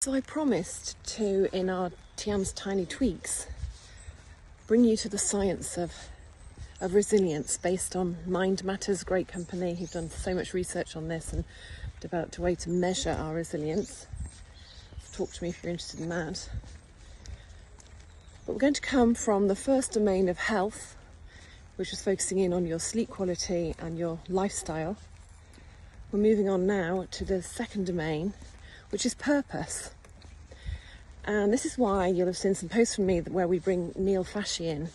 So I promised to, in our Tianne's Tiny Tweaks, bring you to the science of resilience based on Mind Matters, great company who've done so much research on this and developed a way to measure our resilience. Talk to me if you're interested in that. But we're going to come from the first domain of health, which is focusing in on your sleep quality and your lifestyle. We're moving on now to the second domain, which is purpose. And this is why you'll have seen some posts from me where we bring Neil Fashy in,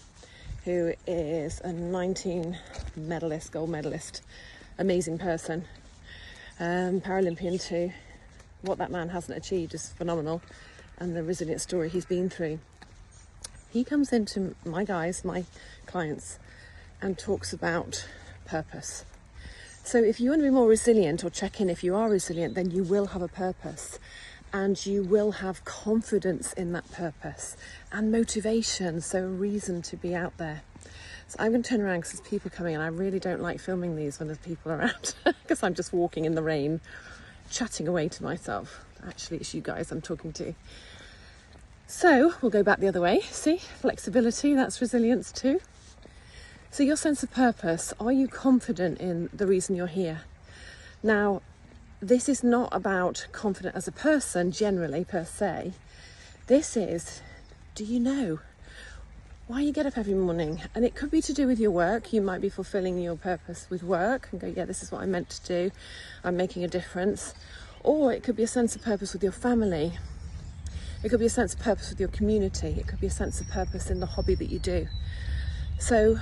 who is a 19 medalist, gold medalist, amazing person, Paralympian too. What that man hasn't achieved is phenomenal, and the resilient story he's been through. He comes into my clients, and talks about purpose. So if you want to be more resilient, or check in if you are resilient, then you will have a purpose, and you will have confidence in that purpose and motivation, so a reason to be out there. So I'm going to turn around because there's people coming, and I really don't like filming these when there's people around because I'm just walking in the rain, chatting away to myself. Actually, it's you guys I'm talking to. So we'll go back the other way. See, flexibility, that's resilience too. So your sense of purpose, are you confident in the reason you're here? Now, this is not about confident as a person generally per se. This is, do you know why you get up every morning? And it could be to do with your work. You might be fulfilling your purpose with work and go, yeah, this is what I'm meant to do. I'm making a difference. Or it could be a sense of purpose with your family. It could be a sense of purpose with your community. It could be a sense of purpose in the hobby that you do. So,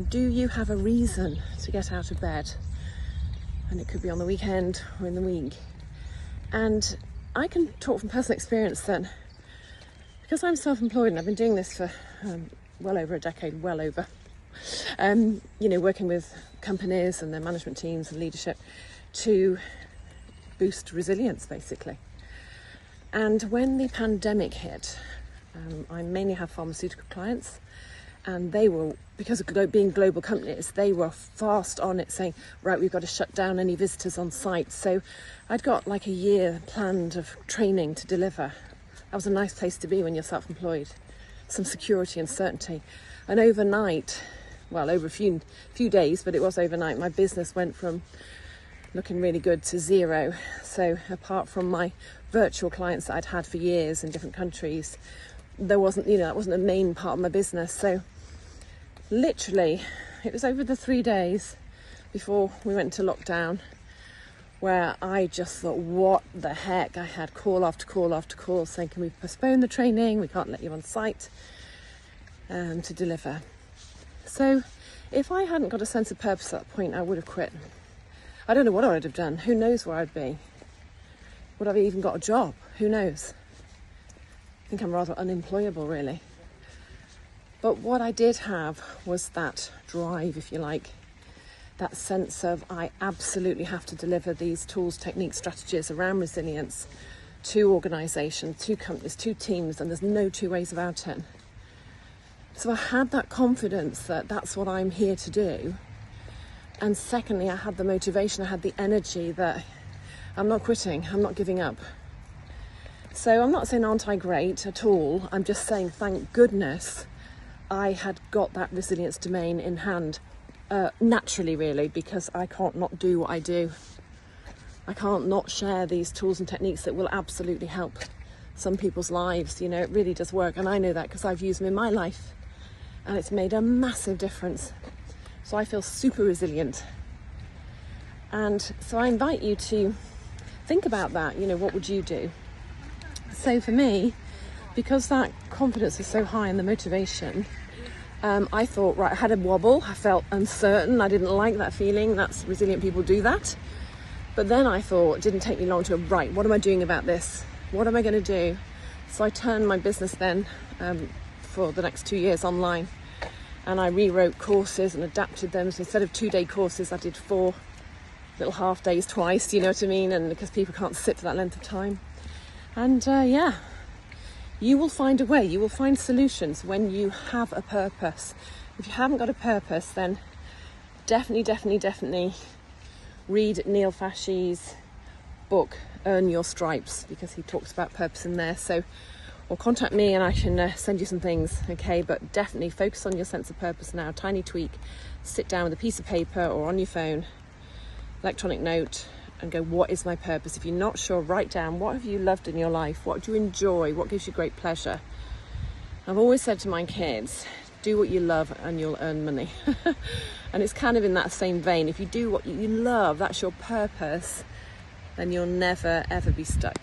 do you have a reason to get out of bed? And it could be on the weekend or in the week. And I can talk from personal experience that because I'm self-employed and I've been doing this for well over a decade, working with companies and their management teams and leadership to boost resilience, basically. And when the pandemic hit, I mainly have pharmaceutical clients, and they were, because of being global companies, they were fast on it saying, right, we've got to shut down any visitors on site. So I'd got like a year planned of training to deliver. That was a nice place to be when you're self-employed. Some security and certainty. And overnight, well, over a few days, but it was overnight, my business went from looking really good to zero. So apart from my virtual clients that I'd had for years in different countries, there wasn't, that wasn't a main part of my business. So literally, it was over the 3 days before we went into lockdown where I just thought, what the heck? I had call after call after call saying, can we postpone the training? We can't let you on site to deliver. So if I hadn't got a sense of purpose at that point, I would have quit. I don't know what I would have done. Who knows where I'd be? Would I have even got a job? Who knows? I think I'm rather unemployable, really. But what I did have was that drive, if you like, that sense of I absolutely have to deliver these tools, techniques, strategies around resilience to organisations, to companies, to teams, and there's no two ways about it. So I had that confidence that that's what I'm here to do. And secondly, I had the motivation, I had the energy that I'm not quitting, I'm not giving up. So I'm not saying aren't I great at all, I'm just saying thank goodness I had got that resilience domain in hand, naturally really, because I can't not do what I do. I can't not share these tools and techniques that will absolutely help some people's lives. It really does work, and I know that because I've used them in my life and it's made a massive difference. So I feel super resilient. And so I invite you to think about that. What would you do? So for me, because that confidence was so high and the motivation, I thought, right, I had a wobble. I felt uncertain. I didn't like that feeling. That's resilient people do that. But then I thought, it didn't take me long to go, right, what am I doing about this? What am I going to do? So I turned my business then for the next 2 years online. And I rewrote courses and adapted them. So instead of 2-day courses, I did 4 little half days twice, you know what I mean? And because people can't sit for that length of time. And you will find a way. You will find solutions when you have a purpose. If you haven't got a purpose, then definitely read Neil Fashy's book, earn your stripes, because he talks about purpose in there. So, or contact me and I can send you some things, okay? But definitely focus on your sense of purpose now. Tiny tweak, sit down with a piece of paper or on your phone, electronic note, and go, what is my purpose? If you're not sure, write down, what have you loved in your life? What do you enjoy? What gives you great pleasure? I've always said to my kids, do what you love and you'll earn money. And it's kind of in that same vein. If you do what you love, that's your purpose, then you'll never, ever be stuck.